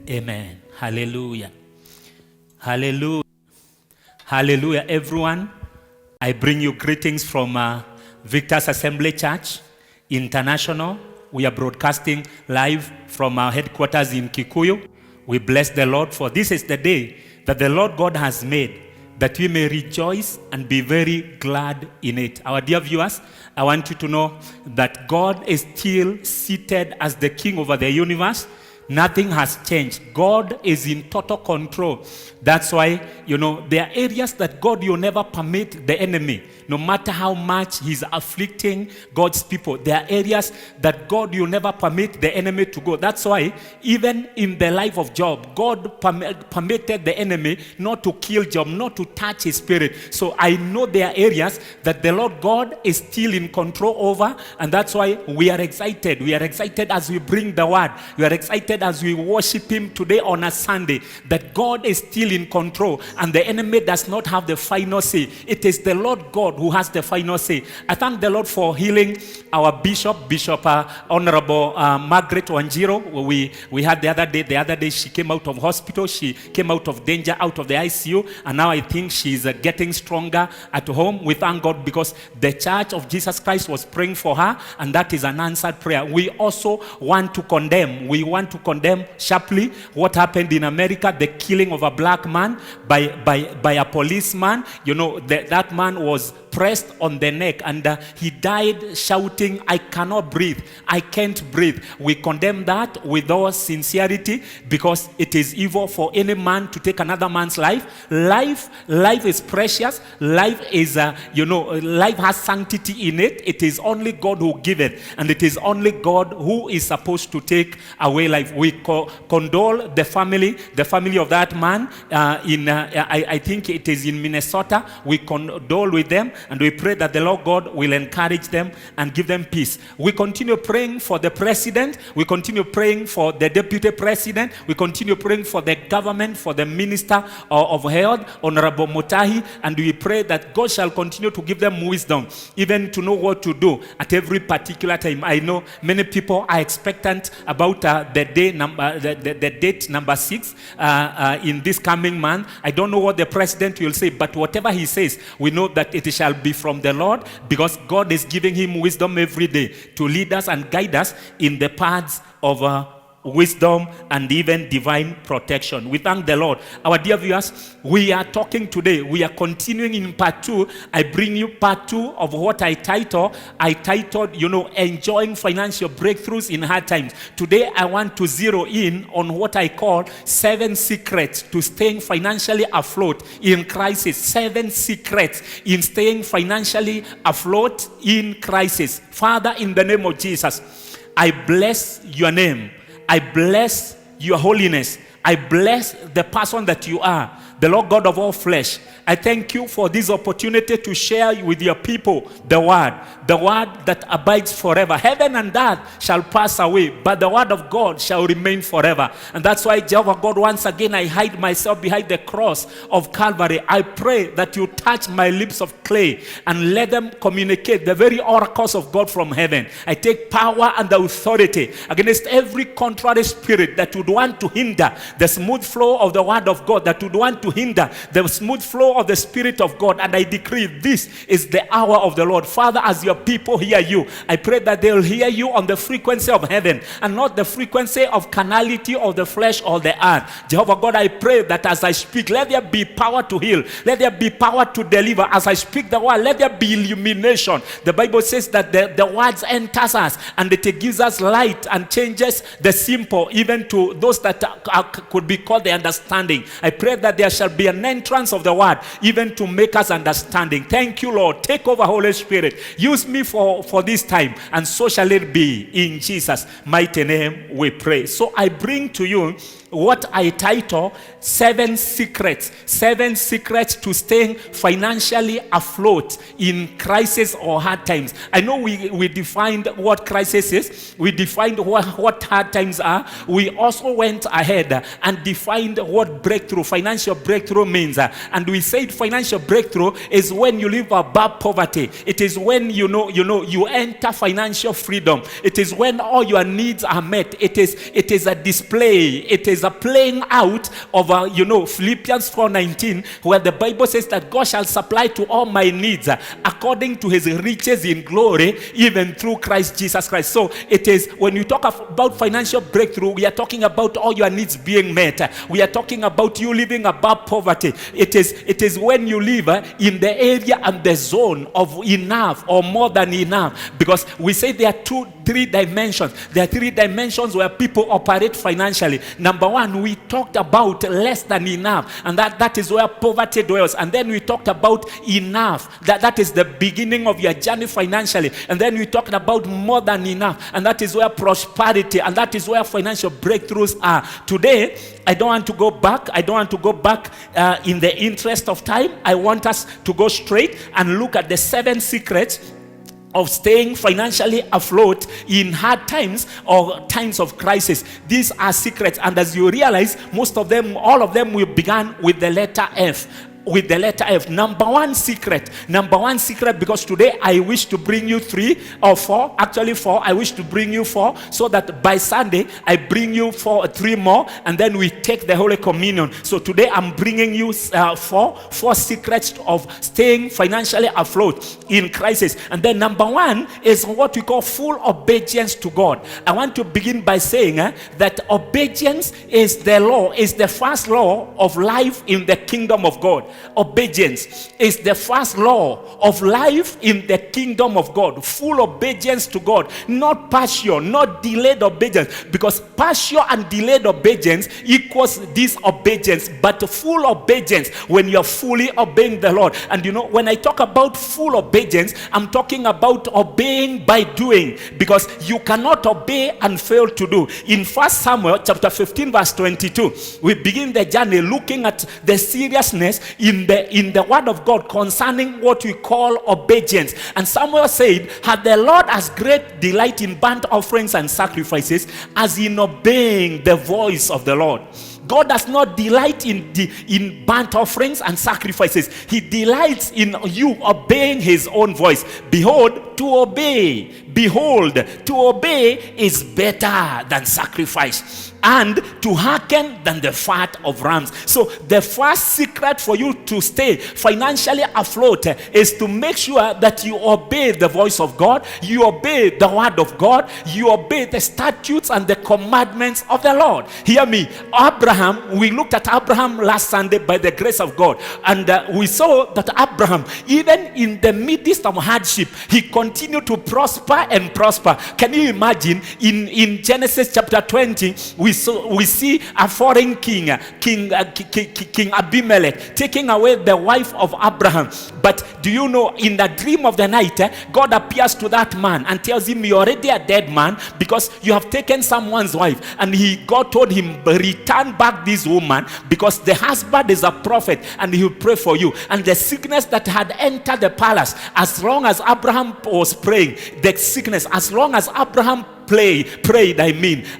Amen. Hallelujah. Hallelujah. Hallelujah. Everyone, I bring you greetings from Victor's Assembly Church International. We are broadcasting live from our headquarters in Kikuyu. We bless the Lord, for this is the day that the Lord God has made, that we may rejoice and be very glad in it. Our dear viewers, I want you to know that God is still seated as the King over the universe. Nothing has changed. God is in total control. That's why, there are areas that God, you never permit the enemy, no matter how much he's afflicting God's people. There are areas that God, you never permit the enemy to go. That's why, even in the life of Job, God permitted the enemy not to kill Job, not to touch his spirit. So I know there are areas that the Lord God is still in control over, and that's why we are excited. We are excited as we bring the word. We are excited as we worship him today on a Sunday, that God is still in control and the enemy does not have the final say. It is the Lord God who has the final say. I thank the Lord for healing our Bishop Honorable Margaret Wanjiro. We had the other day she came out of hospital. She came out of danger, out of the ICU, and now I think she's getting stronger at home. We thank God because the Church of Jesus Christ was praying for her, and that is an answered prayer. We also want to condemn. We want to condemn sharply what happened in America, the killing of a black man by a policeman. That man was pressed on the neck and he died shouting, "I cannot breathe, I can't breathe." We condemn that with all sincerity, because it is evil for any man to take another man's life. Life is precious. Life is life has sanctity in it. It is only God who gives it, and it is only God who is supposed to take away life. We condole the family of that man I think it is in Minnesota. We condole with them, and we pray that the Lord God will encourage them and give them peace. We continue praying for the president. We continue praying for the deputy president. We continue praying for the government, for the minister of health, Honorable Mutahi, and we pray that God shall continue to give them wisdom, even to know what to do at every particular time. I know many people are expectant about the date number 6 in this coming month. I don't know what the president will say, but whatever he says, we know that it shall be from the Lord, because God is giving him wisdom every day to lead us and guide us in the paths of wisdom and even divine protection. We thank the Lord. Our dear viewers, we are talking today. We are continuing in part 2. I bring you part 2 of what I titled, enjoying financial breakthroughs in hard times. Today, I want to zero in on what I call 7 secrets to staying financially afloat in crisis. 7 secrets in staying financially afloat in crisis. Father, in the name of Jesus, I bless your name. I bless your holiness. I bless the person that you are, the Lord God of all flesh. I thank you for this opportunity to share with your people the word that abides forever. Heaven and earth shall pass away, but the word of God shall remain forever. And that's why, Jehovah God, once again, I hide myself behind the cross of Calvary. I pray that you touch my lips of clay and let them communicate the very oracles of God from heaven. I take power and authority against every contrary spirit that would want to hinder the smooth flow of the word of God, that would want to hinder the smooth flow of the Spirit of God. And I decree this is the hour of the Lord. Father, as your people hear you, I pray that they'll hear you on the frequency of heaven and not the frequency of carnality of the flesh or the earth. Jehovah God, I pray that as I speak, let there be power to heal, let there be power to deliver. As I speak the word, let there be illumination. The Bible says that the words enters us and it gives us light and changes the simple even to those that could be called the understanding. I pray that there shall be an entrance of the word, even to make us understanding. Thank you, Lord. Take over, Holy Spirit. Use me for this time, and so shall it be. In Jesus' mighty name we pray. So I bring to you what I title 7 secrets to staying financially afloat in crisis or hard times. I know we defined what crisis is. We defined what hard times are. We also went ahead and defined what financial breakthrough means. And we said financial breakthrough is when you live above poverty. It is when you enter financial freedom. It is when all your needs are met. It is a display. It is a playing out of Philippians 4:19, where the Bible says that God shall supply to all my needs according to his riches in glory, even through Christ Jesus Christ. So it is, when you talk about financial breakthrough, we are talking about all your needs being met. We are talking about you living above poverty. It is when you live in the area and the zone of enough or more than enough, because we say there are three dimensions. There are 3 dimensions where people operate financially. Number 1, we talked about less than enough, and that is where poverty dwells. And then we talked about enough, that is the beginning of your journey financially. And then we talked about more than enough, and that is where prosperity, and that is where financial breakthroughs are. Today, I don't want to go back. In the interest of time. I want us to go straight and look at the 7 secrets of staying financially afloat in hard times or times of crisis. These are secrets, and as you realize, all of them will begin with the letter F. Number one secret, because today I wish to bring you 3 or 4, actually 4. I wish to bring you 4, so that by Sunday I bring you 3 more, and then we take the Holy Communion. So today I'm bringing you 4 secrets of staying financially afloat in crisis. And then number 1 is what we call full obedience to God. I want to begin by saying that obedience is the first law of life in the kingdom of God. Obedience is the first law of life in the kingdom of God. Full obedience to God, not partial, not delayed obedience, because partial and delayed obedience equals disobedience, but full obedience when you're fully obeying the Lord. And when I talk about full obedience, I'm talking about obeying by doing, because you cannot obey and fail to do. In 1 Samuel chapter 15 verse 22, we begin the journey looking at the seriousness in the word of God concerning what we call obedience. And Samuel said, had the Lord as great delight in burnt offerings and sacrifices as in obeying the voice of the Lord. God does not delight in burnt offerings and sacrifices. He delights in you obeying his own voice. Behold, to obey is better than sacrifice, and to hearken than the fat of rams. So the first secret for you to stay financially afloat is to make sure that you obey the voice of God, you obey the word of God, you obey the statutes and the commandments of the Lord. Hear me. Abraham, we looked at Abraham last Sunday by the grace of God, and we saw that Abraham, even in the midst of hardship, he continued to prosper and prosper. Can you imagine in Genesis chapter 20, we see a foreign king Abimelech taking away the wife of Abraham. But do you know, in the dream of the night, God appears to that man and tells him, you're already a dead man because you have taken someone's wife. And God told him, return back this woman, because the husband is a prophet and he will pray for you. And the sickness that had entered the palace, as long as Abraham was praying, the sickness, as long as Abraham prayed,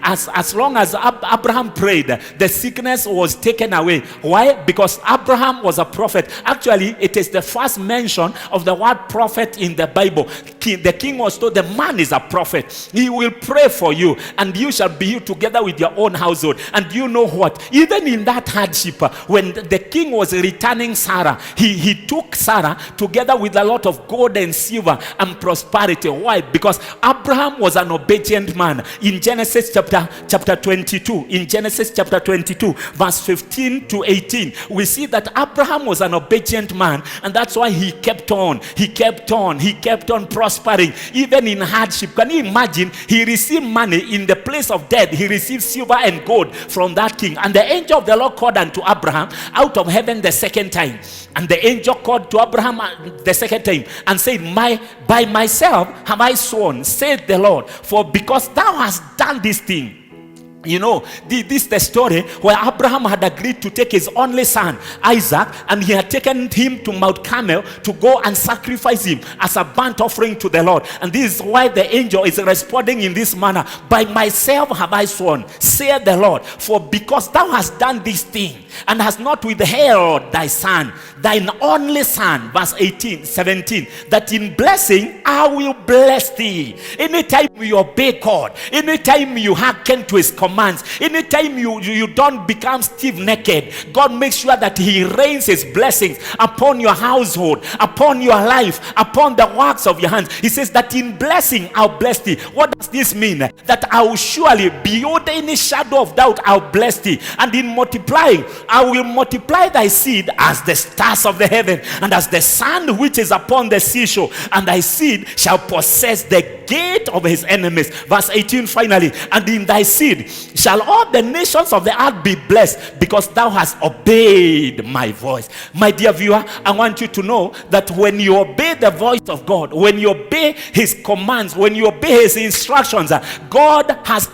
as long as Abraham prayed, the sickness was taken away. Why? Because Abraham was a prophet. Actually, it is the first mention of the word prophet in the Bible. The king was told, the man is a prophet. He will pray for you, and you shall be healed together with your own household. And you know what? Even in that hardship, when the king was returning Sarah, he took Sarah together with a lot of gold and silver and prosperity. Why? Because Abraham was an obedient obedient man. In Genesis chapter 22, in Genesis chapter 22, verse 15 to 18, we see that Abraham was an obedient man, and that's why he kept on prospering, even in hardship. Can you imagine? He received money in the place of death. He received silver and gold from that king. And the angel of the Lord called unto Abraham out of heaven the second time. And the angel called to Abraham the second time and said, by myself have I sworn, said the Lord, for because thou hast done this thing. You know, this is the story where Abraham had agreed to take his only son, Isaac, and he had taken him to Mount Carmel to go and sacrifice him as a burnt offering to the Lord. And this is why the angel is responding in this manner. By myself have I sworn, saith the Lord, for because thou hast done this thing, and hast not withheld thy son, thine only son, verse 17, that in blessing I will bless thee. Anytime you obey God, anytime you hearken to his commands, anytime you don't become stiff-necked, God makes sure that he rains his blessings upon your household, upon your life, upon the works of your hands. He says that in blessing I'll bless thee. What does this mean? That I will surely, beyond any shadow of doubt, I'll bless thee. And in multiplying, I will multiply thy seed as the stars of the heaven, and as the sun which is upon the seashore, and thy seed shall possess the gate of his enemies. Verse 18 finally, and in thy seed shall all the nations of the earth be blessed, because thou hast obeyed my voice. My dear viewer, I want you to know that when you obey the voice of God, when you obey his commands, when you obey his instructions, God has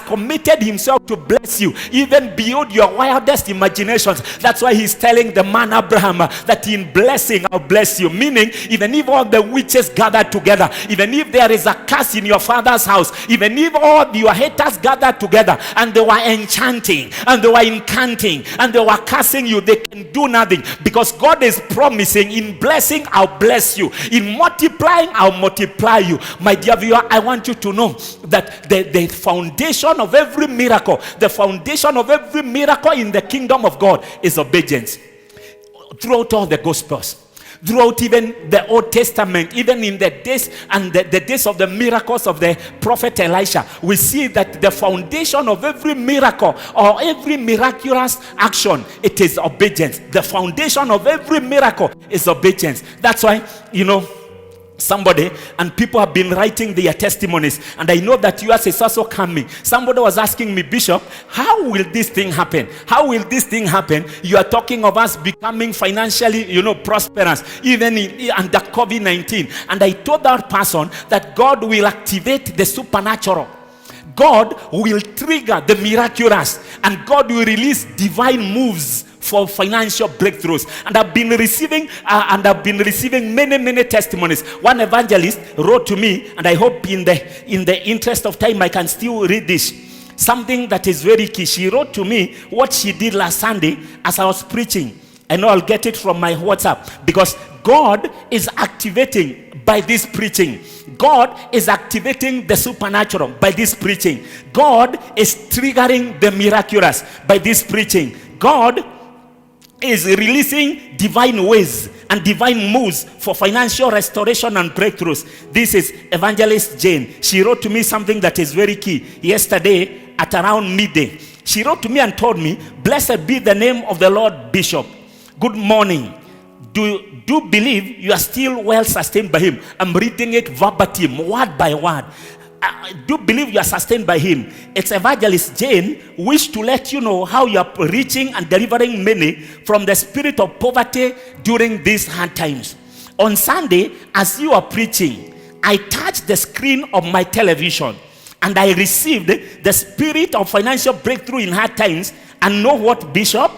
committed himself to bless you even beyond your wildest imaginations. That's why he's telling the man Abraham that in blessing I'll bless you. Meaning, even if all the witches gather together, even if there is a curse in your father's house, even if all your haters gather together and they were enchanting and they were incanting and they were cursing you, they can do nothing, because God is promising, in blessing I'll bless you, in multiplying I'll multiply you. My dear viewer, I want you to know that the foundation of every miracle, the foundation of every miracle in the kingdom of God is obedience. Throughout all the Gospels, throughout even the Old Testament, even in the days and the days of the miracles of the prophet Elisha, we see that the foundation of every miracle or every miraculous action, it is obedience. The foundation of every miracle is obedience. That's why, you know, somebody and people have been writing their testimonies, and I know that yours is also coming. Somebody was asking me, Bishop, how will this thing happen? How will this thing happen? You are talking of us becoming financially, you know, prosperous even under COVID-19. And I told that person that God will activate the supernatural. God will trigger the miraculous, and God will release divine moves for financial breakthroughs. And I've been receiving many testimonies. One evangelist wrote to me, and I hope in the interest of time I can still read this. Something that is very key. She wrote to me what she did last Sunday as I was preaching. I know I'll get it from my WhatsApp, because God is activating by this preaching. God is activating the supernatural by this preaching. God is triggering the miraculous by this preaching. God is releasing divine ways and divine moves for financial restoration and breakthroughs. This is Evangelist Jane. She wrote to me something that is very key yesterday at around midday. She wrote to me and told me, "Blessed be the name of the Lord, Bishop. Good morning. Do believe you are still well sustained by him." I'm reading it verbatim, word by word. Do believe you are sustained by him. It's Evangelist Jane. Wish to let you know how you are reaching and delivering many from the spirit of poverty during these hard times. On Sunday, as you are preaching, I touched the screen of my television and I received the spirit of financial breakthrough in hard times. And know what, Bishop?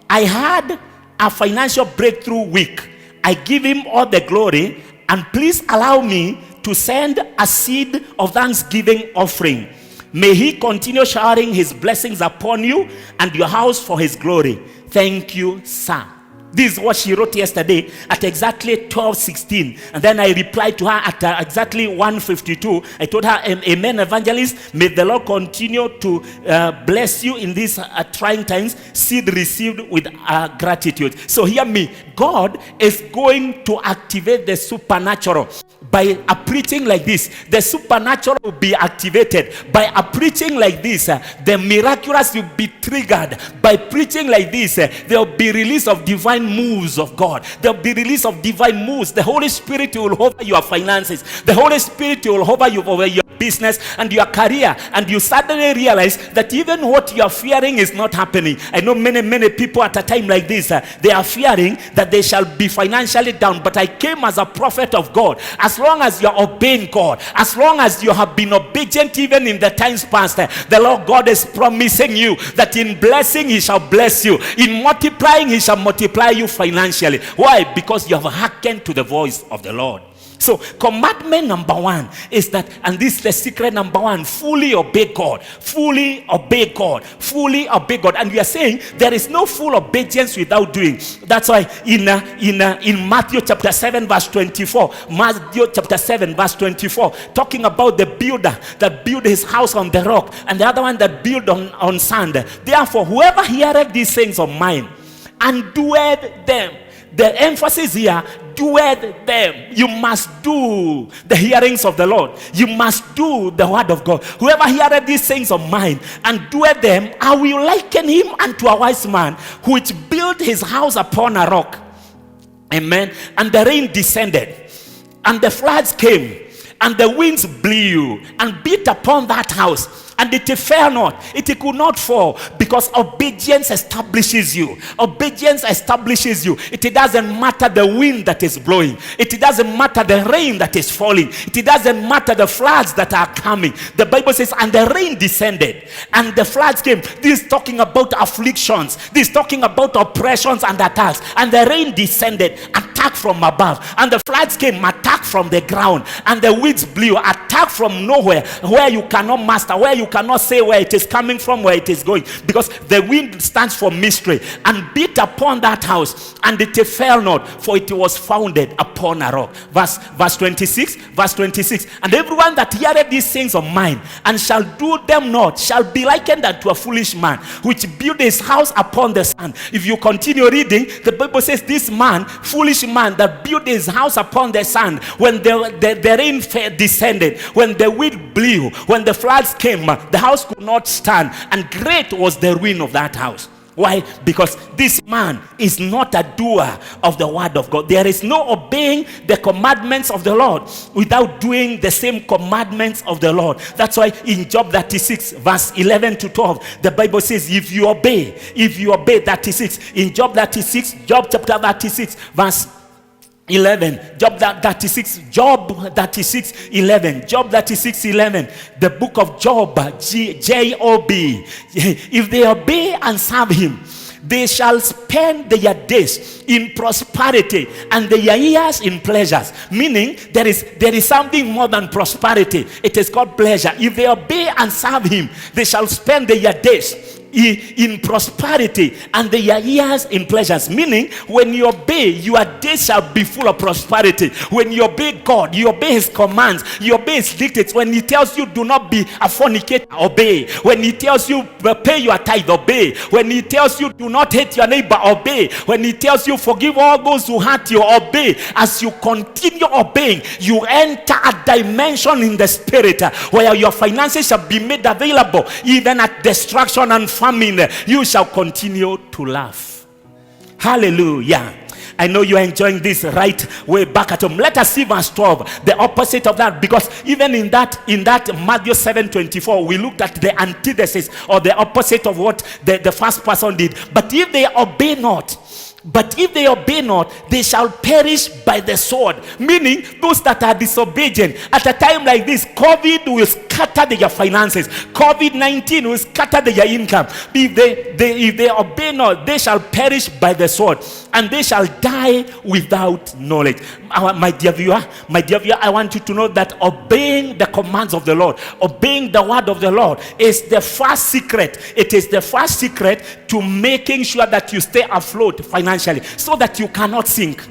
I had a financial breakthrough week. I give him all the glory, and please allow me to send a seed of thanksgiving offering. May he continue showering his blessings upon you and your house for his glory. Thank you, sir. This is what she wrote yesterday at exactly 12:16. And then I replied to her at exactly 1:52. I told her, amen, evangelist. May the Lord continue to bless you in these trying times. Seed received with gratitude. So hear me. God is going to activate the supernatural by a preaching like this, the supernatural will be activated. By a preaching like this, the miraculous will be triggered. By preaching like this, there will be release of divine moves of God. There will be release of divine moves. The Holy Spirit will hover your finances. The Holy Spirit will hover you over your business and your career, and you suddenly realize that even what you are fearing is not happening. I know many people at a time like this, they are fearing that they shall be financially down, but I came as a prophet of God. As long as you are obeying God, as long as you have been obedient even in the times past, the Lord God is promising you that in blessing He shall bless you, in multiplying He shall multiply you financially. Why? Because you have hearkened to the voice of the Lord. So commandment number 1 is that, and this is the secret number 1, fully obey God. Fully obey God. Fully obey God. And we are saying there is no full obedience without doing. That's why in Matthew chapter 7 verse 24, Matthew chapter 7 verse 24, talking about the builder that built his house on the rock, and the other one that built on sand. Therefore, whoever heareth these things of mine and doeth them, the emphasis here, doeth them. You must do the hearings of the Lord. You must do the word of God. Whoever heareth these things of mine and doeth them, I will liken him unto a wise man which built his house upon a rock. Amen. And the rain descended, and the floods came, and the winds blew and beat upon that house, and it fell not. It could not fall, because obedience establishes you. Obedience establishes you. It doesn't matter the wind that is blowing. It doesn't matter the rain that is falling. It doesn't matter the floods that are coming. The Bible says, and the rain descended, and the floods came. This is talking about afflictions. This is talking about oppressions and attacks. And the rain descended, attack from above. And the floods came, attack from the ground. And the winds blew, attack from nowhere, where you cannot master, where you cannot say where it is coming from, where it is going, because the wind stands for mystery, and beat upon that house, and it fell not, for it was founded upon a rock. Verse 26, and everyone that heareth these things of mine and shall do them not shall be likened unto a foolish man which built his house upon the sand. If you continue reading, the Bible says this man, foolish man, that built his house upon the sand, when the rain descended, when the wind blew, when the floods came, the house could not stand, and great was the ruin of that house. Why? Because this man is not a doer of the word of God. There is no obeying the commandments of the Lord without doing the same commandments of the Lord. That's why in Job 36 verse 11 to 12, the Bible says, if you obey 36, in Job chapter 36 verse 11, Job 36 11, the book of Job, J-O-B. If they obey and serve him, they shall spend their days in prosperity and their years in pleasures. Meaning there is something more than prosperity. It is called pleasure. If they obey and serve him, they shall spend their days in prosperity and their years in pleasures. Meaning when you obey, your days shall be full of prosperity. When you obey God, you obey his commands, you obey his dictates. When he tells you do not be a fornicator, obey. When he tells you pay your tithe, obey. When he tells you do not hate your neighbor, obey. When he tells you forgive all those who hurt you, obey. As you continue obeying, you enter a dimension in the spirit where your finances shall be made available even at destruction and famine. You shall continue to laugh. Hallelujah. I know you are enjoying this right way back at home. Let us see verse 12, the opposite of that, because even in that Matthew 7:24, we looked at the antithesis or the opposite of what the first person did. But if they obey not, they shall perish by the sword. Meaning those that are disobedient. At a time like this, COVID will scatter their finances. COVID-19 will scatter their income. If they obey not, they shall perish by the sword, and they shall die without knowledge. My dear viewer, I want you to know that obeying the commands of the Lord, obeying the word of the Lord is the first secret. It is the first secret to making sure that you stay afloat financially, so that you cannot sink.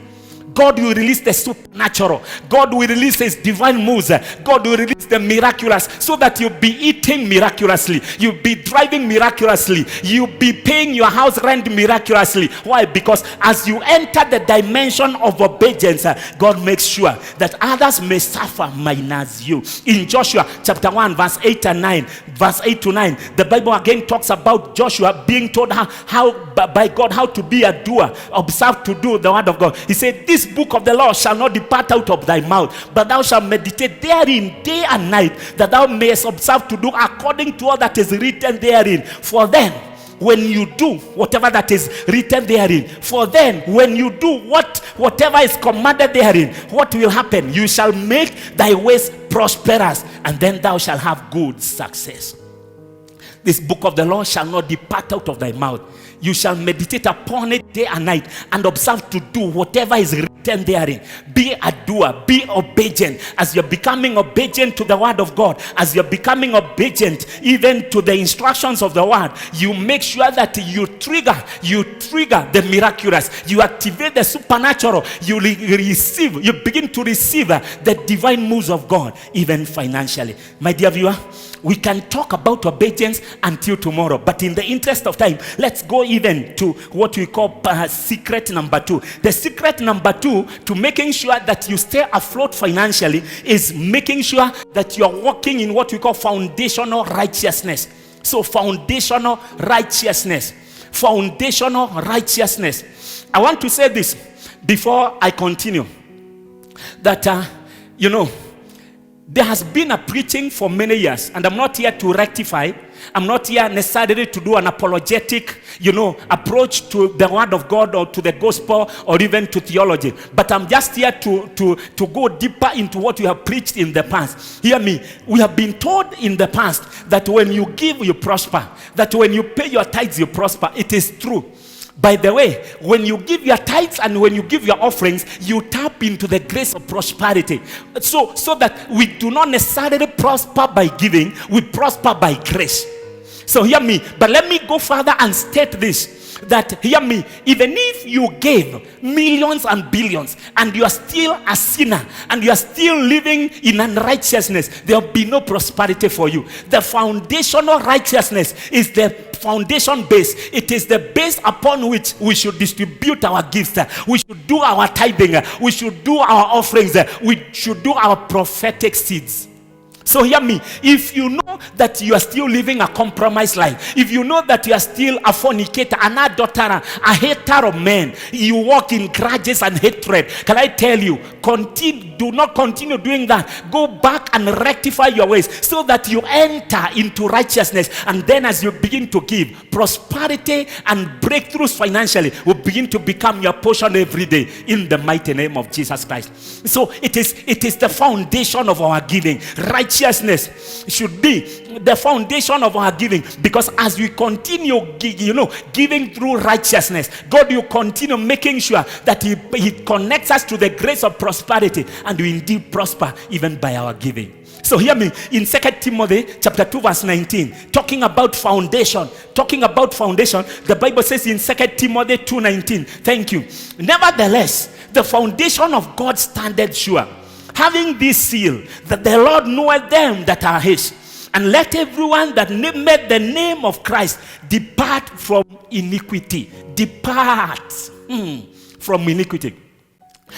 God will release the supernatural. God will release his divine moves. God will release the miraculous, so that you'll be eating miraculously. You'll be driving miraculously. You'll be paying your house rent miraculously. Why? Because as you enter the dimension of obedience, God makes sure that others may suffer minus you. In Joshua chapter 1 verse 8 and 9, verse 8 to 9, the Bible again talks about Joshua being told how by God how to be a doer, observe to do the word of God. He said, this book of the law shall not depart out of thy mouth, but thou shalt meditate therein day and night, that thou mayest observe to do according to all that is written therein. For then, when you do whatever that is written therein, for then when you do whatever is commanded therein, what will happen? You shall make thy ways prosperous, and then thou shalt have good success. This book of the law shall not depart out of thy mouth. You shall meditate upon it day and night, and observe to do whatever is written therein. Be a doer, be obedient. As you're becoming obedient to the word of God, as you're becoming obedient even to the instructions of the word, you make sure that you trigger the miraculous. You activate the supernatural. You begin to receive the divine moves of God, even financially. My dear viewer, we can talk about obedience until tomorrow, but in the interest of time, let's go even to what we call secret number 2. The secret number 2 to making sure that you stay afloat financially is making sure that you're walking in what we call foundational righteousness. So foundational righteousness. Foundational righteousness. I want to say this before I continue. That, there has been a preaching for many years, and I'm not here to rectify. I'm not here necessarily to do an apologetic, approach to the word of God or to the gospel or even to theology. But I'm just here to go deeper into what you have preached in the past. Hear me. We have been told in the past that when you give, you prosper. That when you pay your tithes, you prosper. It is true. By the way, when you give your tithes and when you give your offerings, you tap into the grace of prosperity. So that we do not necessarily prosper by giving, we prosper by grace. So hear me, but let me go further and state this. That, hear me, even if you gave millions and billions and you are still a sinner and you are still living in unrighteousness, there will be no prosperity for you. The foundational righteousness is the foundation base. It is the base upon which we should distribute our gifts. We should do our tithing. We should do our offerings. We should do our prophetic seeds. So hear me, if you know that you are still living a compromised life, if you know that you are still a fornicator, an adulterer, a hater of men, you walk in grudges and hatred, can I tell you, do not continue doing that. Go back and rectify your ways so that you enter into righteousness. And then as you begin to give, prosperity and breakthroughs financially will begin to become your portion every day in the mighty name of Jesus Christ. So it is the foundation of our giving. Righteousness should be the foundation of our giving, because as we continue giving through righteousness, God will continue making sure that he connects us to the grace of prosperity, and we indeed prosper even by our giving. So hear me, in 2 Timothy chapter 2 verse 19, talking about foundation, the Bible says in 2 Timothy 2:19, thank you. Nevertheless, the foundation of God standeth sure, having this seal, that the Lord knoweth them that are his. And let everyone that nameth the name of Christ depart from iniquity. Depart from iniquity.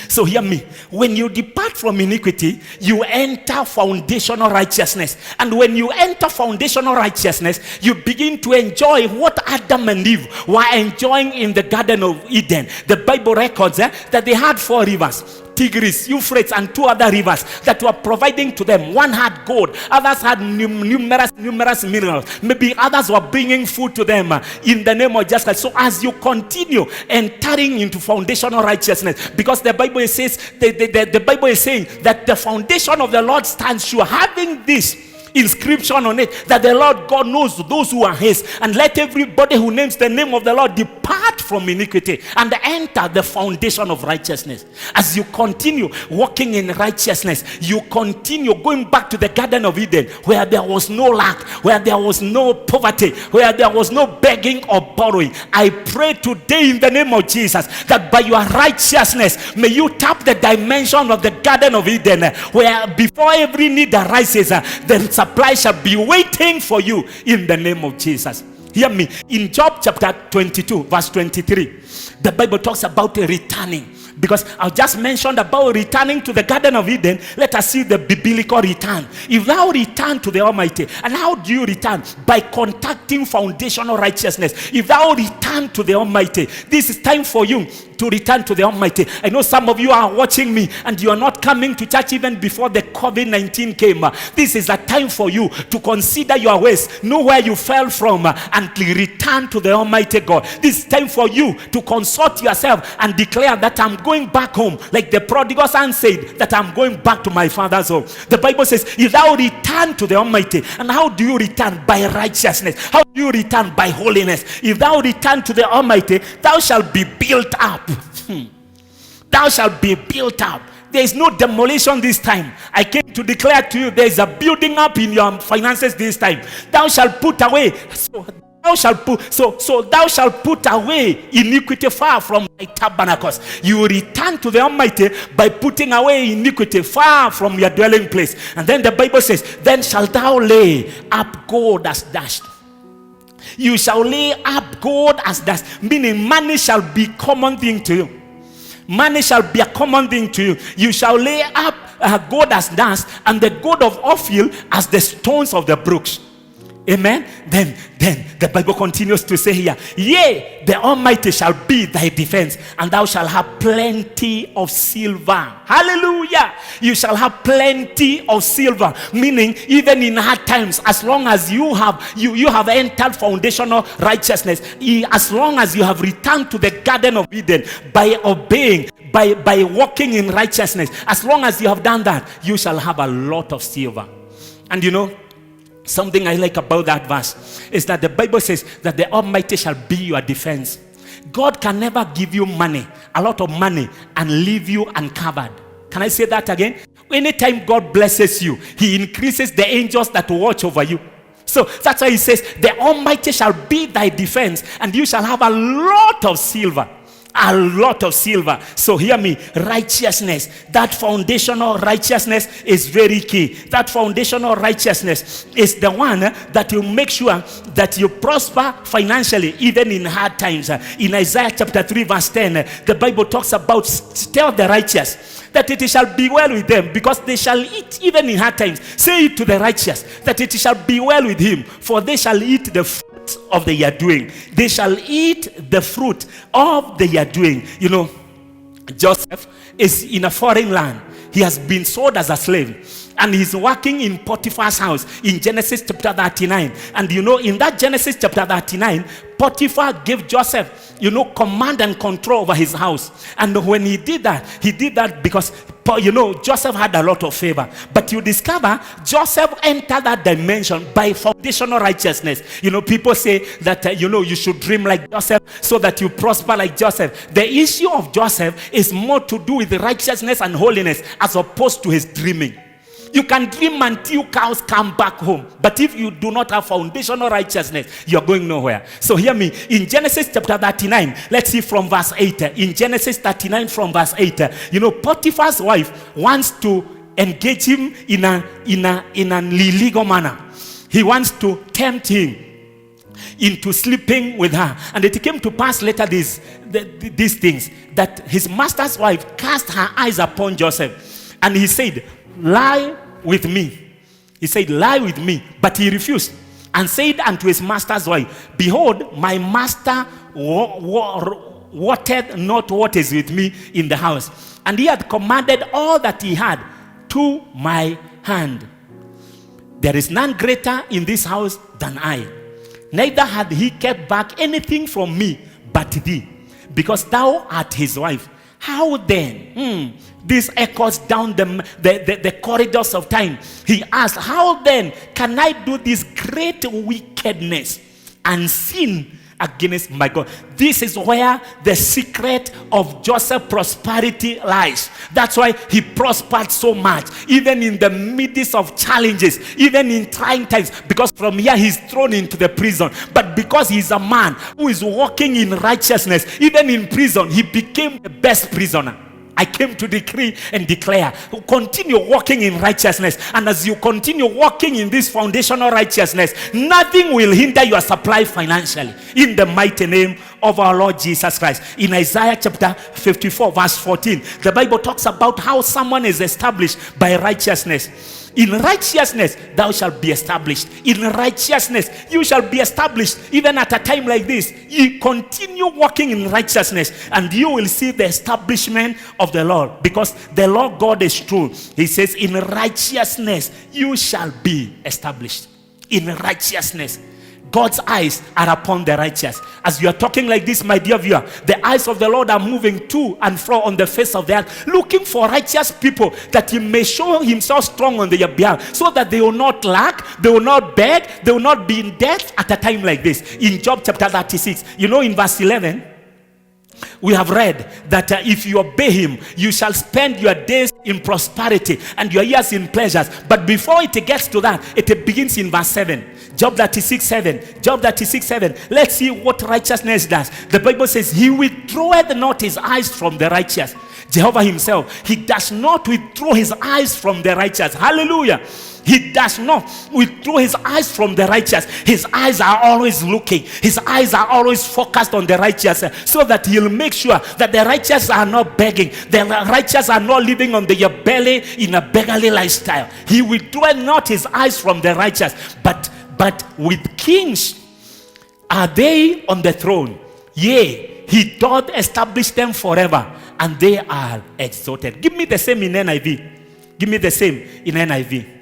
So hear me, when you depart from iniquity, you enter foundational righteousness. And when you enter foundational righteousness, you begin to enjoy what Adam and Eve were enjoying in the Garden of Eden. The Bible records that they had 4 rivers, Tigris, Euphrates, and 2 other rivers that were providing to them. One had gold, others had numerous minerals. Maybe others were bringing food to them in the name of justice. So as you continue entering into foundational righteousness, because the Bible says, the Bible is saying that the foundation of the Lord stands sure, having this inscription on it, that the Lord God knows those who are his, and let everybody who names the name of the Lord depart from iniquity and enter the foundation of righteousness. As you continue walking in righteousness, you continue going back to the Garden of Eden, where there was no lack, where there was no poverty, where there was no begging or borrowing. I pray today in the name of Jesus that by your righteousness, may you tap the dimension of the Garden of Eden, where before every need arises, the supply shall be waiting for you in the name of Jesus. Hear me. In Job chapter 22 verse 23, the Bible talks about returning. Because I just mentioned about returning to the Garden of Eden, let us see the biblical return. If thou return to the Almighty, and how do you return? By contacting foundational righteousness. If thou return to the Almighty, this is time for you to return to the Almighty. I know some of you are watching me and you are not coming to church even before the COVID-19 came. This is a time for you to consider your ways, know where you fell from, and return to the Almighty God. This is time for you to consult yourself and declare that I'm going back home, like the prodigal son said, that I'm going back to my father's home. The Bible says, if thou return to the Almighty. And how do you return? By righteousness. How do you return? By holiness. If thou return to the Almighty, thou shalt be built up. Thou shalt be built up. There is no demolition this time. I came to declare to you, there is a building up in your finances this time. Thou shalt put away. Thou shalt put away iniquity far from thy tabernacles. You return to the Almighty by putting away iniquity far from your dwelling place. And then the Bible says, then shalt thou lay up gold as dust. You shall lay up gold as dust, meaning money shall be common thing to you. Money shall be a common thing to you. You shall lay up gold as dust, and the gold of Ophir as the stones of the brooks. Amen. Then the Bible continues to say here, yea, the Almighty shall be thy defense, and thou shalt have plenty of silver. Hallelujah. You shall have plenty of silver, meaning even in hard times, as long as you have entered foundational righteousness, as long as you have returned to the Garden of Eden by obeying, by walking in righteousness, as long as you have done that, you shall have a lot of silver. And you know, something I like about that verse is that the Bible says that the Almighty shall be your defense. God can never give you money, a lot of money, and leave you uncovered. Can I say that again? Anytime God blesses you, He increases the angels that watch over you. So that's why He says, the Almighty shall be thy defense, and you shall have a lot of silver. A lot of silver. So hear me, righteousness, that foundational righteousness is very key. That foundational righteousness is the one that will make sure that you prosper financially even in hard times. In Isaiah chapter 3 verse 10, the Bible talks about, tell the righteous that it shall be well with them, because they shall eat even in hard times. Say it to the righteous that it shall be well with him, for they shall eat the fruit of the year doing. They shall eat the fruit of the year doing. You know, Joseph is in a foreign land. He has been sold as a slave, and he's working in Potiphar's house in Genesis chapter 39. And you know, in that Genesis chapter 39, Potiphar gave Joseph, you know, command and control over his house. And when he did that because, you know, Joseph had a lot of favor. But you discover Joseph entered that dimension by foundational righteousness. You know, people say that, you know, you should dream like Joseph so that you prosper like Joseph. The issue of Joseph is more to do with righteousness and holiness as opposed to his dreaming. You can dream until cows come back home, but if you do not have foundational righteousness, you're going nowhere. So hear me. In Genesis chapter 39, let's see from verse 8. In Genesis 39 from verse 8, you know, Potiphar's wife wants to engage him in an illegal manner. He wants to tempt him into sleeping with her. And it came to pass later these things, that his master's wife cast her eyes upon Joseph, and he said, lie with me. He said, lie with me. But he refused, and said unto his master's wife, behold, my master wotted not what is with me in the house, and he had commanded all that he had to my hand. There is none greater in this house than I, neither had he kept back anything from me but thee, because thou art his wife. How then? This echoes down the corridors of time. He asked, how then can I do this great wickedness and sin against my God. This is where the secret of Joseph's prosperity lies. That's why he prospered so much, even in the midst of challenges, even in trying times, because from here he's thrown into the prison. But because he's a man who is walking in righteousness, even in prison, he became the best prisoner. I came to decree and declare, continue walking in righteousness. And as you continue walking in this foundational righteousness, nothing will hinder your supply financially. In the mighty name of our Lord Jesus Christ. In Isaiah chapter 54 verse 14, the Bible talks about how someone is established by righteousness. In righteousness thou shalt be established. In righteousness you shall be established. Even at a time like this, you continue walking in righteousness, and you will see the establishment of the Lord, because the Lord God is true. He says, in righteousness you shall be established. In righteousness, God's eyes are upon the righteous. As you are talking like this, my dear viewer, the eyes of the Lord are moving to and fro on the face of the earth, looking for righteous people, that he may show himself strong on their behalf, so that they will not lack, they will not beg, they will not be in debt at a time like this. In Job chapter 36, in verse 11, we have read that if you obey him, you shall spend your days in prosperity and your years in pleasures. But before it gets to that, it begins in verse 7. Job 36:7. Job 36:7. Let's see what righteousness does. The Bible says, he withdraweth not his eyes from the righteous. Jehovah himself, he does not withdraw his eyes from the righteous. Hallelujah. He does not withdraw his eyes from the righteous. His eyes are always looking. His eyes are always focused on the righteous, so that he'll make sure that the righteous are not begging. The righteous are not living on their belly in a beggarly lifestyle. He withdrew not his eyes from the righteous. But with kings are they on the throne. Yea, he doth establish them forever, and they are exalted. Give me the same in NIV. Give me the same in NIV.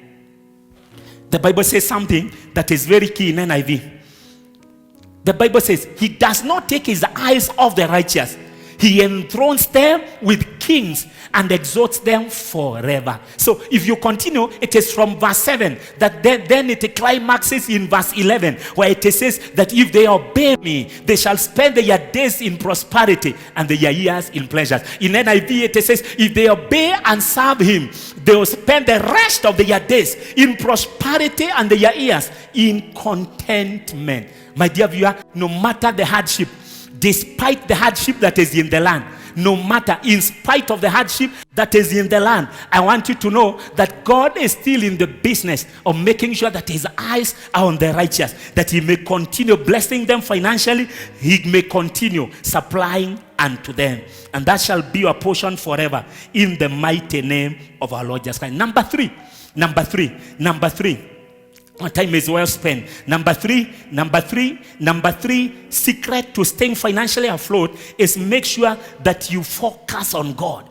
The Bible says something that is very key in NIV. The Bible says, he does not take his eyes off the righteous. He enthrones them with kings and exalts them forever. So if you continue, it is from verse 7 that then it climaxes in verse 11, where it says that if they obey me, they shall spend their days in prosperity and their years in pleasures. In NIV it says, if they obey and serve him, they will spend the rest of their days in prosperity and their years in contentment. My dear viewer, no matter the hardship, despite the hardship that is in the land, no matter, in spite of the hardship that is in the land, I want you to know that God is still in the business of making sure that his eyes are on the righteous, that he may continue blessing them financially, he may continue supplying unto them, and that shall be your portion forever, in the mighty name of our Lord Jesus Christ. Number three. My time is well spent. Number three, secret to staying financially afloat is make sure that you focus on God.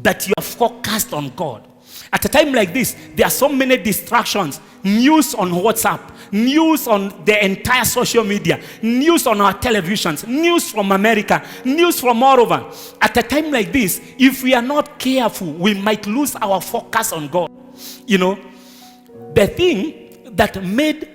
That you are focused on God. At a time like this, there are so many distractions. News on WhatsApp, news on the entire social media, news on our televisions, news from America, news from all over. At a time like this, if we are not careful, we might lose our focus on God. The thing that made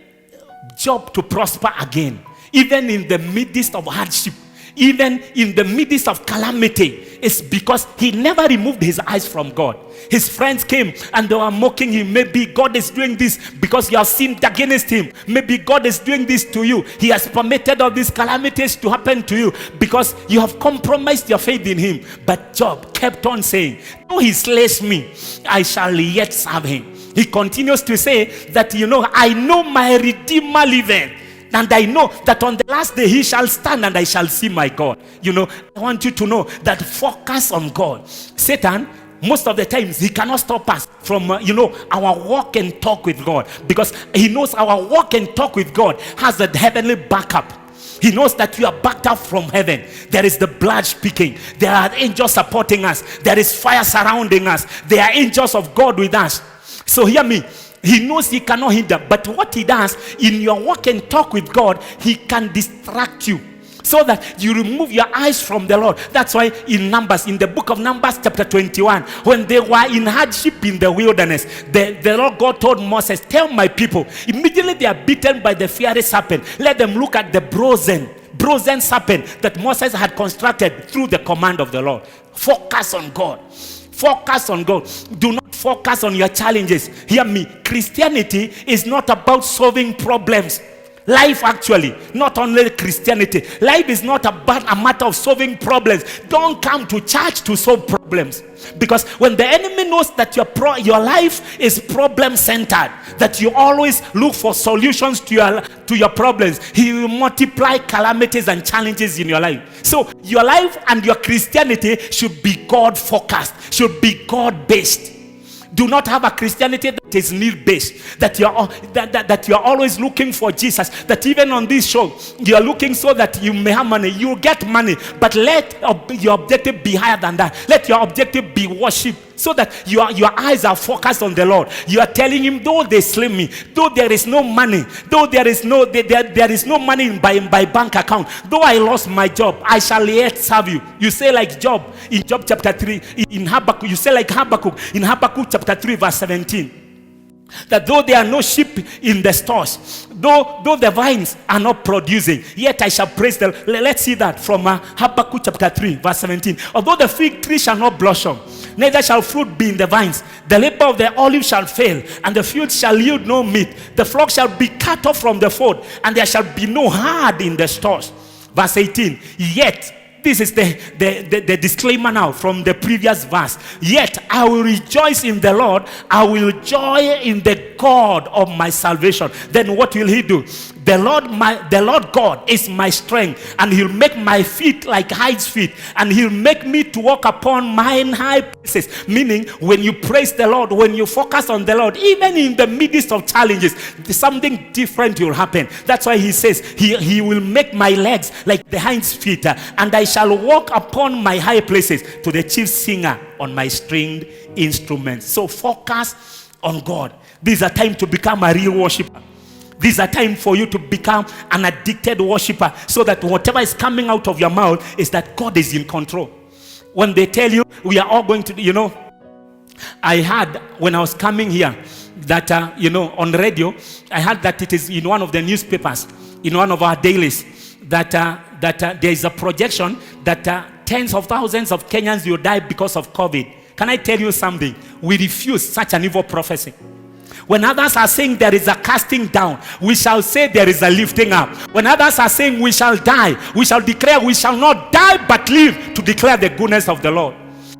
Job to prosper again, even in the midst of hardship, even in the midst of calamity, is because he never removed his eyes from God. His friends came and they were mocking him. Maybe God is doing this because you have sinned against him. Maybe God is doing this to you. He has permitted all these calamities to happen to you because you have compromised your faith in him. But Job kept on saying, though he slays me, I shall yet serve him. He continues to say that, I know my Redeemer liveth, and I know that on the last day he shall stand and I shall see my God. I want you to know that focus on God. Satan, most of the times, he cannot stop us from, our walk and talk with God, because he knows our walk and talk with God has a heavenly backup. He knows that we are backed up from heaven. There is the blood speaking. There are angels supporting us. There is fire surrounding us. There are angels of God with us. So hear me. He knows he cannot hinder. But what he does, in your walk and talk with God, he can distract you, so that you remove your eyes from the Lord. That's why in the book of Numbers chapter 21, when they were in hardship in the wilderness, the Lord God told Moses, tell my people, immediately they are beaten by the fiery serpent, let them look at the brazen brazen serpent that Moses had constructed through the command of the Lord. Focus on God. Focus on God. Do not focus on your challenges. Hear me. Christianity is not about solving problems. Life, actually, not only Christianity. Life is not about a matter of solving problems. Don't come to church to solve problems. Because when the enemy knows that your life is problem-centered, that you always look for solutions to your problems, he will multiply calamities and challenges in your life. So your life and your Christianity should be God-focused, should be God-based. Do not have a Christianity that is need-based, that you're always looking for Jesus, that even on this show you're looking so that you may have money. You'll get money, but let your objective be higher than that. Let your objective be worship, so that your eyes are focused on the Lord. You are telling him, though they slay me, though there is no money, though there is no money in my bank account, though I lost my job, I shall yet serve you. You say like Job in Job chapter 3, in Habakkuk, you say like Habakkuk in Habakkuk chapter 3 verse 17. That though there are no sheep in the stores, though the vines are not producing, yet I shall praise the Lord. Let's see that from Habakkuk chapter 3 verse 17. Although the fig tree shall not blossom, neither shall fruit be in the vines, the labor of the olive shall fail, and the field shall yield no meat. The flock shall be cut off from the fold, and there shall be no herd in the stores. Verse 18. Yet, this is the disclaimer now from the previous verse. Yet I will rejoice in the Lord. I will joy in the God of my salvation. Then what will he do? The Lord God is my strength, and he'll make my feet like hinds feet, and he'll make me to walk upon mine high places. Meaning, when you praise the Lord, when you focus on the Lord, even in the midst of challenges, something different will happen. That's why he says he will make my legs like the hinds feet, and I shall walk upon my high places, to the chief singer on my stringed instruments. So focus on God. This is a time to become a real worshiper. This is a time for you to become an addicted worshiper, so that whatever is coming out of your mouth is that God is in control. When they tell you we are all going to, I heard when I was coming here that, on radio, I heard that it is in one of the newspapers, in one of our dailies, that there is a projection that tens of thousands of Kenyans will die because of COVID. Can I tell you something? We refuse such an evil prophecy. When others are saying there is a casting down, we shall say there is a lifting up. When others are saying we shall die, we shall declare we shall not die but live to declare the goodness of the Lord.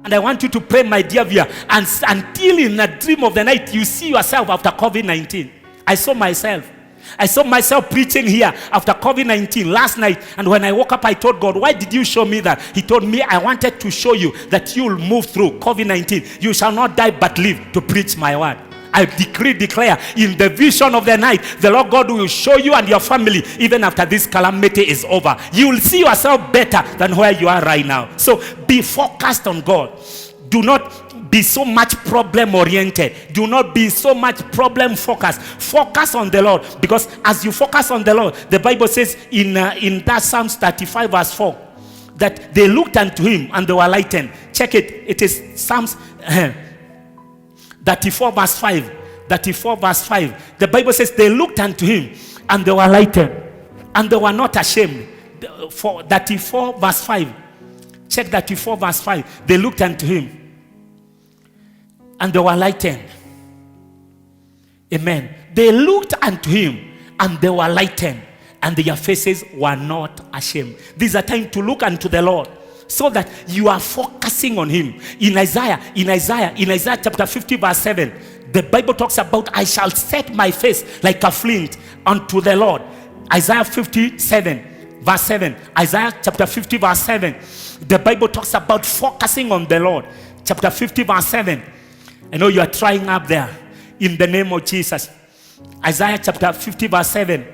And I want you to pray, my dear viewer, and until in a dream of the night you see yourself after COVID-19. I saw myself preaching here after COVID-19 last night, and when I woke up I told God, why did you show me that? He told me, I wanted to show you that you'll move through COVID-19. You shall not die but live to preach my word. I declare in the vision of the night, the Lord God will show you and your family, even after this calamity is over, you will see yourself better than where you are right now. So be focused on God. Do not be so much problem oriented. Do not be so much problem focused. Focus on the Lord, because as you focus on the Lord, the Bible says in that Psalms 35 verse 4, that they looked unto him and they were lightened. Check it. It is Psalms 34 verse 5. 34 verse 5. The Bible says they looked unto him and they were lightened, and they were not ashamed. For 34 verse 5. Check 34 verse 5. They looked unto him and they were lightened. Amen. They looked unto him and they were lightened, and their faces were not ashamed. This is a time to look unto the Lord, so that you are focusing on him. In Isaiah chapter 50 verse 7, the Bible talks about, I shall set my face like a flint unto the Lord. Isaiah 57 verse 7. Isaiah chapter 50 verse 7. The Bible talks about focusing on the Lord. Chapter 50 verse 7. I know you are trying up there. In the name of Jesus. Isaiah chapter 50 verse 7.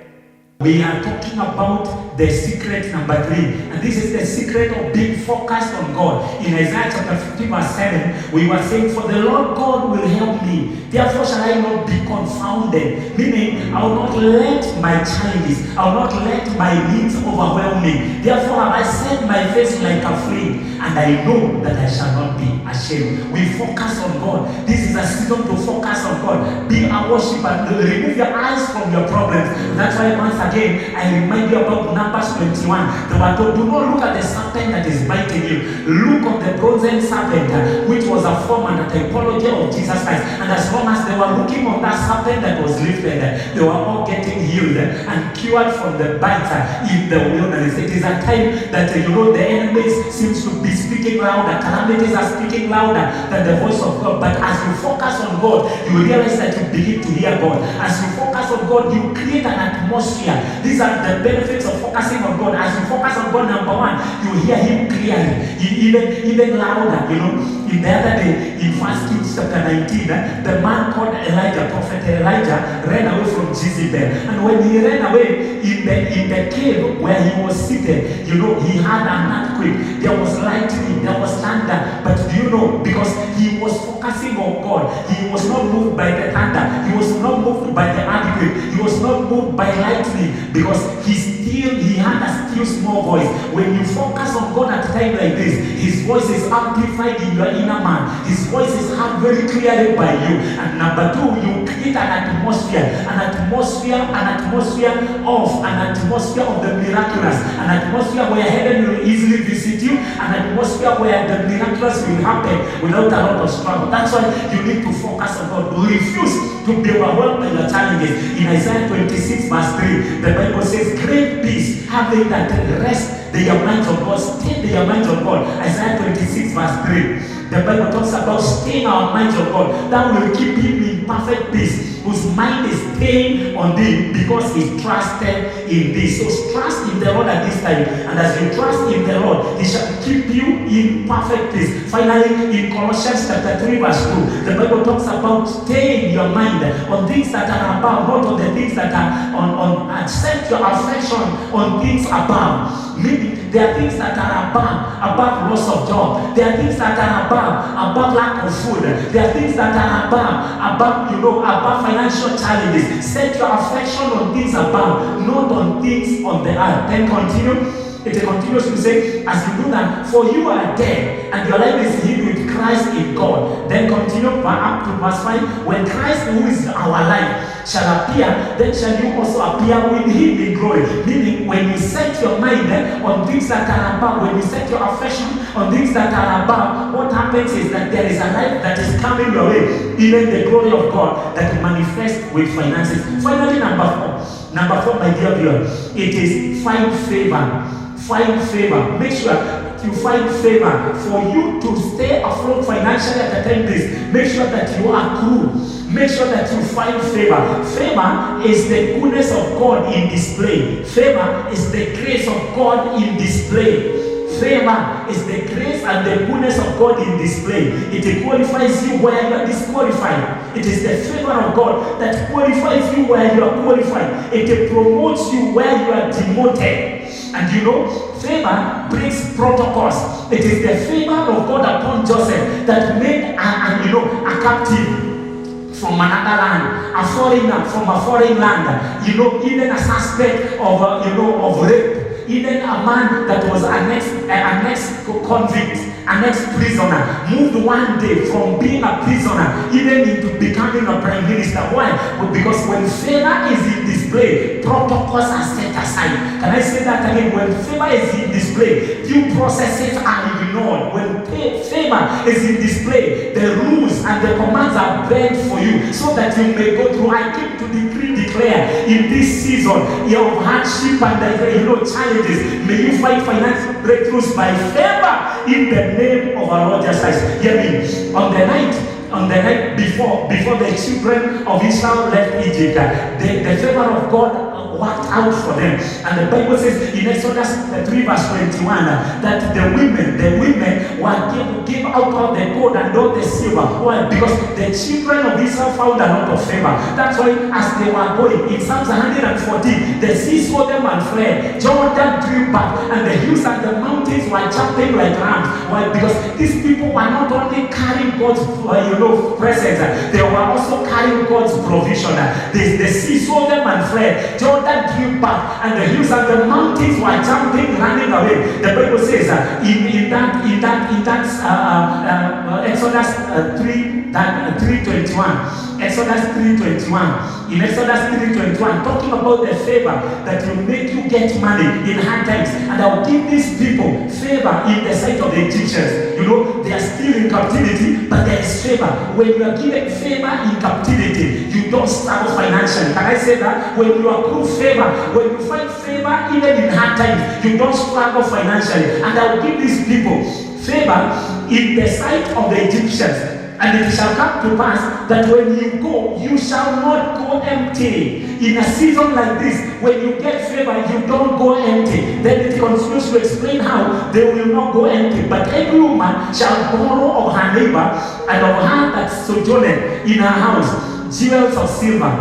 We are talking about the secret number 3. And this is the secret of being focused on God. In Isaiah chapter 50 verse 7, we were saying, for the Lord God will help me. Therefore shall I not be confounded. Meaning, I will not let my challenges, I will not let my needs overwhelm me. Therefore have I set my face like a flint, and I know that I shall not be ashamed. We focus on God. This is a season to focus on God. Be a worshiper. Remove your eyes from your problems. That's why once again, I remind you about Numbers 21. They were told, do not look at the serpent that is biting you. Look on the bronze serpent, which was a form and a typology of Jesus Christ. And as long as they were looking on that serpent that was lifted, they were all getting healed and cured from the bite in the wilderness. It is a time that, the enemies seems to be speaking louder. Calamities are speaking louder than the voice of God. But as you focus on God, you realize that you begin to hear God. As you focus on God, you create an atmosphere. These are the benefits of focusing on God. As you focus on God, number one, you hear Him clearly, even louder. In the other day, in 1 Kings chapter 19, the man called Elijah, prophet Elijah, ran away from Jezebel. And when he ran away in the cave where he was seated, he had an earthquake. There was lightning, there was thunder. But because he was focusing on God, he was not moved by the thunder, he was not moved by the earthquake, he was not moved by lightning, because he had a still small voice. When you focus on God at a time like this, His voice is amplified in your inner man. His voice is heard very clearly by you. And number two, you create an atmosphere of the miraculous, an atmosphere where heaven will easily visit you, an atmosphere where the miraculous will happen without a lot of struggle. That's why you need to focus on God. Refuse to be overwhelmed by your challenges. In Isaiah 26 verse 3, the Bible says, great peace have they that rest their minds on God, stay their minds on God. Isaiah 26 verse 3. The Bible talks about staying our minds on God. That will keep him in perfect peace, whose mind is staying on thee, because he trusted in thee. So trust in the Lord at this time. And as you trust in the Lord, He shall keep you in perfect peace. Finally, in Colossians chapter 3 verse 2, the Bible talks about staying your mind on things that are above, not on the things that are on set your affection on things above. Meaning, there are things that are above loss of job. There are things that are above lack of food. There are things that are above financial challenges. Set your affection on things above, not on things on the earth. Then continue. It continues to say, as you do that, for you are dead, and your life is hid with Christ in God. Then continue up to verse 5. When Christ, who is our life, shall appear, then shall you also appear with Him in glory. Meaning, when you set your mind on things that are above, when you set your affection on things that are above, what happens is that there is a life that is coming your way, even the glory of God that manifests with finances. Finally, number four, my dear viewer, it is find favor. Find favor. Make sure you find favor for you to stay afloat financially at the time this. Make sure that you accrue. Make sure that you find favor. Favor is the goodness of God in display. Favor is the grace of God in display. Favor is the grace and the goodness of God in display. It qualifies you where you are disqualified. It is the favor of God that qualifies you where you are qualified. It promotes you where you are demoted. And favor breaks protocols. It is the favor of God upon Joseph that made a captive from another land, a foreigner from a foreign land, even a suspect of rape, even a man that was an ex-convict, an ex-prisoner, moved one day from being a prisoner even into becoming a prime minister. Why? Well, because when favor is in display, protocols are set aside. Can I say that again? When favor is in display, due processes are ignored. When favor is in display, the rules and the commands are bent for you so that you may go through. I came to declare in this season of hardship and challenges, may you find financial breakthroughs by favor in the name of our Lord Jesus Christ. Hear me. On the night before the children of Israel left Egypt, the favor of God worked out for them. And the Bible says in Exodus 3 verse 21 that the women were given out of the gold and all the silver. Why? Because the children of Israel found a lot of favor. That's why as they were going, in Psalms 114, the sea saw them and fled. Jordan drew back, and the hills and the mountains were jumping like rams. Why? Because these people were not only carrying God's presence, they were also carrying God's provision. The sea saw them and fled. Jordan drew back, and the hills and the mountains were jumping, running away. The Bible says in that Exodus 3 that 3:21. Exodus 3:21. In Exodus 3:21, talking about the favor that will make you get money in hard times. And I will give these people favor in the sight of the Egyptians. You know, they are still in captivity, but there is favor. When you are given favor in captivity, you don't struggle financially. Can I say that? When you accrue favor, when you find favor even in hard times, you don't struggle financially. And I will give these people favor in the sight of the Egyptians. And it shall come to pass that when you go, you shall not go empty. In a season like this, when you get favor, you don't go empty. Then it continues to explain how they will not go empty. But every woman shall borrow of her neighbor and of her that sojourneth in her house jewels of silver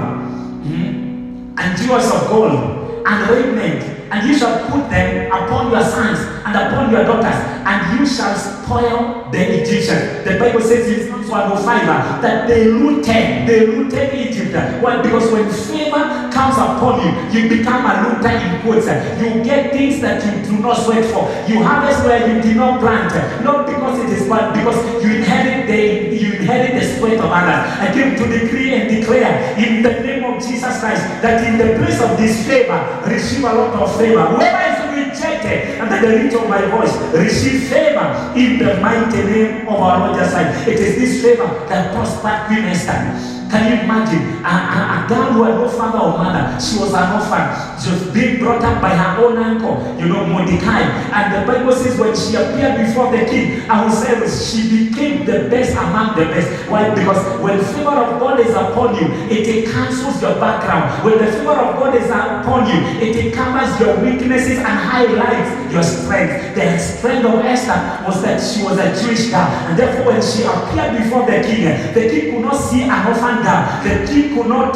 and jewels of gold and raiment. And you shall put them upon your sons and upon your daughters, and you shall spoil the Egyptians. The Bible says in Psalms 105 that they looted Egypt. Why? Because when favor comes upon you, you become a looter in quotes. You get things that you do not sweat for. You harvest where you did not plant. Not because it is bad, because you inherit the sweat of others. I came to decree and declare in the name of Jesus Christ that in the place of this favor, receive a lot of favor. Whoever is rejected under the reach of my voice, receive favor in the mighty name of our Lord Jesus Christ. It is this favor that prospered Queen Esther. Can you imagine a girl who had no father or mother? She was an orphan. She was being brought up by her own uncle, Mordecai. And the Bible says when she appeared before the king, Ahasuerus, she became the best among the best. Why? Because when the favor of God is upon you, it cancels your background. When the favor of God is upon you, it covers your weaknesses and highlights your strength. The strength of Esther was that she was a Jewish girl. And therefore when she appeared before the king could not see an orphan. The king could not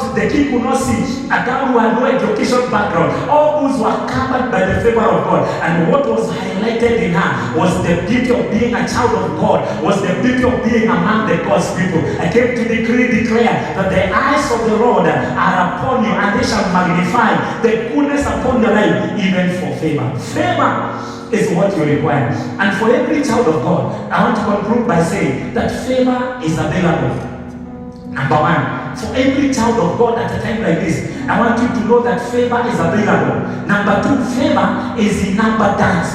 see a girl who had no education background. All those were covered by the favor of God. And what was highlighted in her was the beauty of being a child of God, was the beauty of being among the God's people. I came to declare that the eyes of the Lord are upon you, and they shall magnify the goodness upon your life, even for favor. Favor is what you require. And for every child of God, I want to conclude by saying that favor is available. Number one, for every child of God at a time like this, I want you to know that favor is available. Number two, favor is in abundance.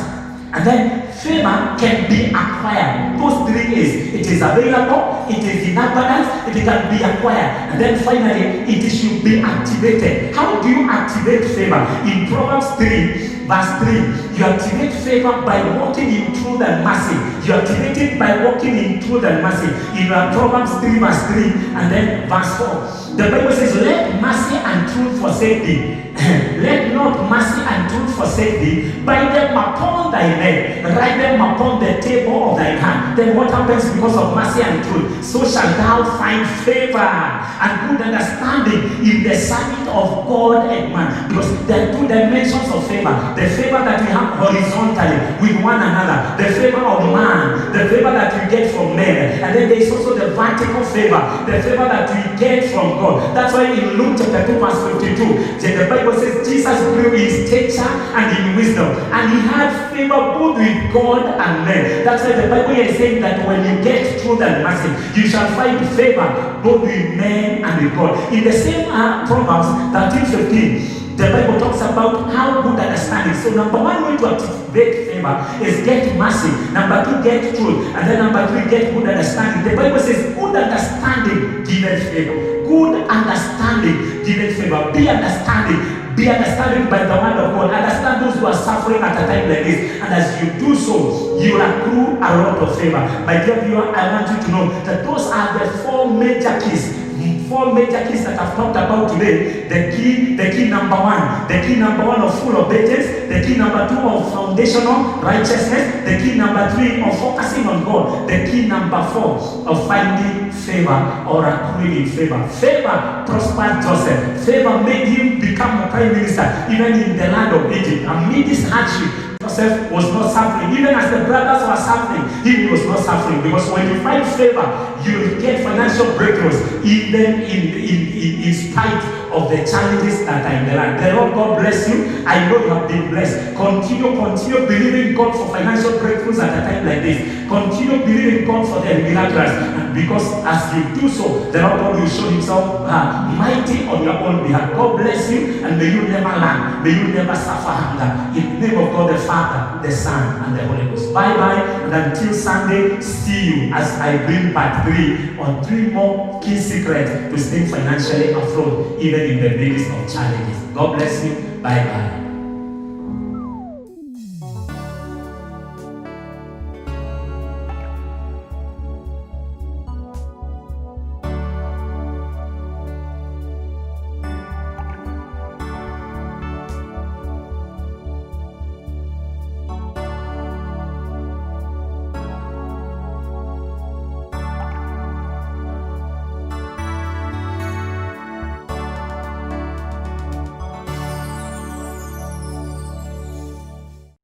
And then favor can be acquired. Those three is, it is available, it is in abundance, it can be acquired. And then finally, it should be activated. How do you activate favor? In Proverbs 3, verse 3, you activate favor by walking in truth and mercy. You activate it by walking in truth and mercy. In Proverbs 3, verse 3, and then verse 4. The Bible says, let mercy and truth forsake thee. Let not mercy and truth forsake thee. Bind them upon thy neck, write them upon the table of thy hand. Then what happens because of mercy and truth? So shalt thou find favor and good understanding in the sight of God and man. Because there are two dimensions of favor. The favor that we have horizontally with one another, the favor of man, the favor that we get from men, and then there is also the vertical favor, the favor that we get from God. That's why in Luke chapter 2 verse 52, the Bible says Jesus grew in stature and in wisdom, and he had favor both with God and men. That's why the Bible is saying that when you get truth and mercy, you shall find favor both with men and with God. In the same Proverbs 13:15, the Bible talks about how good understanding. So number one way to activate favor is get mercy. Number two, get truth. And then number three, get good understanding. The Bible says good understanding giveth favor. Good understanding giveth favor. Be understanding. Be understanding by the word of God. Understand those who are suffering at a time like this. And as you do so, you will accrue a lot of favor. My dear viewer, I want you to know that those are the four major keys. Four major keys that I've talked about today. The key number one of full obedience. The key number two of foundational righteousness. The key number three of focusing on God. The key number four of finding favor or accruing favor. Favor prospered Joseph. Favor made him become a prime minister even in the land of Egypt. Amid this hardship, Joseph was not suffering. Even as the brothers were suffering, he was not suffering. Because when you find favor, you get financial breakthroughs even in spite of the challenges that are in the land. The Lord God bless you. I know you have been blessed. Continue believing God for financial breakthroughs at a time like this. Continue believing God for the miraculous. And because as you do so, the Lord God will show himself mighty on your own behalf. God bless you, and may you never lack. May you never suffer hunger. In the name of God the Father, the Son, and the Holy Ghost. Bye-bye, and until Sunday, see you as I bring part 3 on 3 more key secrets to stay financially afloat, even in the midst of challenges. God bless you. Bye-bye.